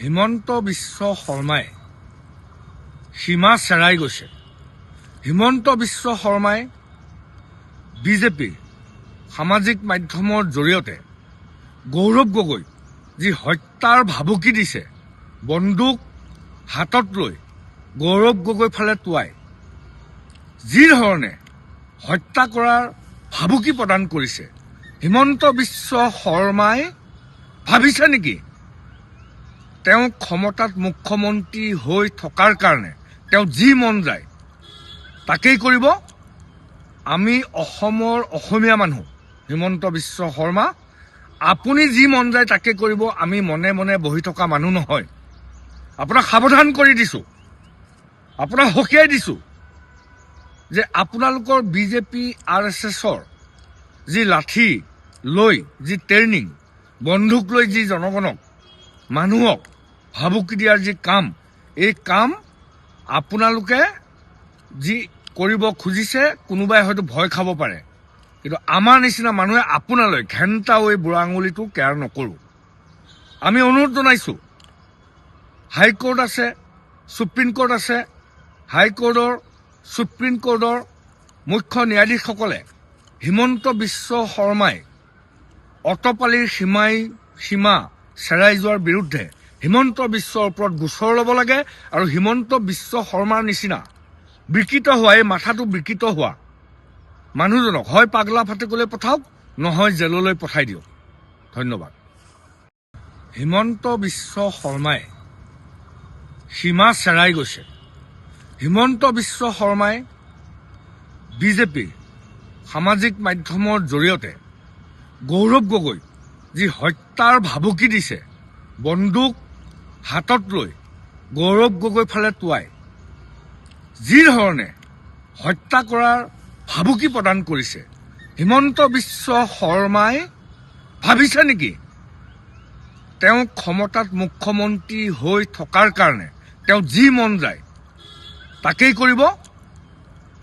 হিমন্ত বিশ্ব শৰ্মাই সীমা চেৰাই গৈছে। হিমন্ত বিশ্ব শৰ্মাই বিজেপিৰ সামাজিক মাধ্যমৰ জৰিয়তে গৌৰৱ গগৈ যি হত্যাৰ ভাবুকি দিছে, বন্দুক হাতত লৈ গৌৰৱ গগৈ ফালে টুৱাই যি ধৰণে হত্যা কৰাৰ ভাবুকি প্ৰদান কৰিছে, হিমন্ত বিশ্ব শৰ্মাই ভাবিছে নেকি তেওঁ ক্ষমতাত মুখ্যমন্ত্ৰী হৈ থকাৰ কাৰণে তেওঁ যি মন যায় তাকেই কৰিব? আমি অসমৰ অসমীয়া মানুহ, হিমন্ত বিশ্ব শৰ্মা আপুনি যি মন যায় তাকে কৰিব, আমি মনে মনে বহি থকা মানুহ নহয়। আপোনাক সাৱধান কৰি দিছোঁ, আপোনাক সকীয়াই দিছোঁ যে আপোনালোকৰ বিজেপি RSSৰ যি লাঠি লৈ যি ট্ৰেইনিং, বন্দুক লৈ যি জনগণক মানুহক ভাবুকি দিয়াৰ যি কাম, এই কাম আপোনালোকে যি কৰিব খুজিছে, কোনোবাই হয়তো ভয় খাব পাৰে, কিন্তু আমাৰ নিচিনা মানুহে আপোনালৈ ঘেণ্টা হৈ বুঢ়া আঙুলিটো কেয়াৰ নকৰোঁ। আমি অনুৰোধ জনাইছোঁ, হাইকোৰ্ট আছে, সুপ্ৰিম কোৰ্ট আছে, হাইকোৰ্টৰ সুপ্ৰিম কোৰ্টৰ মুখ্য ন্যায়াধীশসকলে হিমন্ত বিশ্ব শৰ্মাই অটপালিৰ সীমা চেৰাই যোৱাৰ বিৰুদ্ধে হিমন্ত বিশ্বৰ ওপৰত গোচৰ ল'ব লাগে আৰু হিমন্ত বিশ্ব শৰ্মাৰ নিচিনা বিকৃত হোৱা, এই মাথাটো বিকৃত হোৱা মানুহজনক হয় পাগলা ফাটেকলৈ পঠাওক, নহয় জেললৈ পঠাই দিয়ক। ধন্যবাদ। হিমন্ত বিশ্ব শৰ্মাই সীমা চেৰাই গৈছে। হিমন্ত বিশ্ব শৰ্মাই বিজেপিৰ সামাজিক মাধ্যমৰ জৰিয়তে গৌৰৱ গগৈ যি হত্যাৰ ভাবুকি দিছে, বন্দুক হাতত লৈ গৌৰৱ গগৈ ফালে টুৱাই যি ধৰণে হত্যা কৰাৰ ভাবুকি প্ৰদান কৰিছে, হিমন্ত বিশ্ব শৰ্মাই ভাবিছে নেকি তেওঁ ক্ষমতাত মুখ্যমন্ত্ৰী হৈ থকাৰ কাৰণে তেওঁ যি মন যায় তাকেই কৰিব?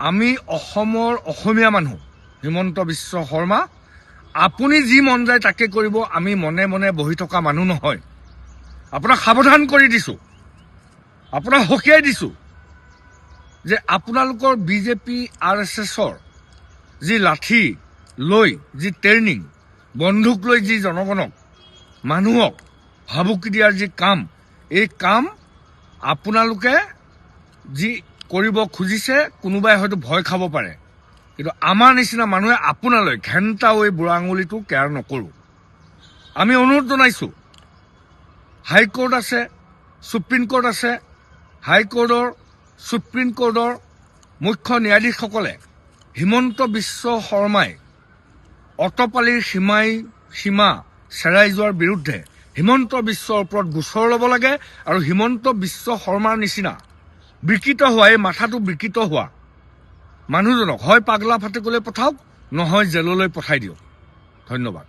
আমি অসমৰ অসমীয়া মানুহ, হিমন্ত বিশ্ব শৰ্মা আপুনি যি মন যায় তাকে কৰিব, আমি মনে মনে বহি থকা মানুহ নহয়। আপোনাক সাৱধান কৰি দিছোঁ, আপোনাক সকীয়াই দিছোঁ যে আপোনালোকৰ বিজেপি RSSৰ যি লাঠি লৈ যি ট্ৰেইনিং, বন্দুক লৈ যি জনগণক মানুহক ভাবুকি দিয়াৰ যি কাম, এই কাম আপোনালোকে যি কৰিব খুজিছে, কোনোবাই হয়তো ভয় খাব পাৰে, কিন্তু আমাৰ নিচিনা মানুহে আপোনালৈ ঘেণ্টা হৈ বুঢ়া আঙুলিটো কেয়াৰ নকৰোঁ। আমি অনুৰোধ জনাইছোঁ, হাইকোৰ্ট আছে, সুপ্ৰিম কোৰ্ট আছে, হাইকোৰ্টৰ সুপ্ৰিম কোৰ্টৰ মুখ্য ন্যায়াধীশসকলে হিমন্ত বিশ্ব শৰ্মাই অটপালিৰ সীমা চেৰাই যোৱাৰ বিৰুদ্ধে হিমন্ত বিশ্বৰ ওপৰত গোচৰ ল'ব লাগে আৰু হিমন্ত বিশ্ব শৰ্মাৰ নিচিনা বিকৃত হোৱা, এই মাথাটো বিকৃত হোৱা মানুহজনক হয় পাগলা ফাটেকলৈ পঠাওক, নহয় জেললৈ পঠাই দিয়ক। ধন্যবাদ।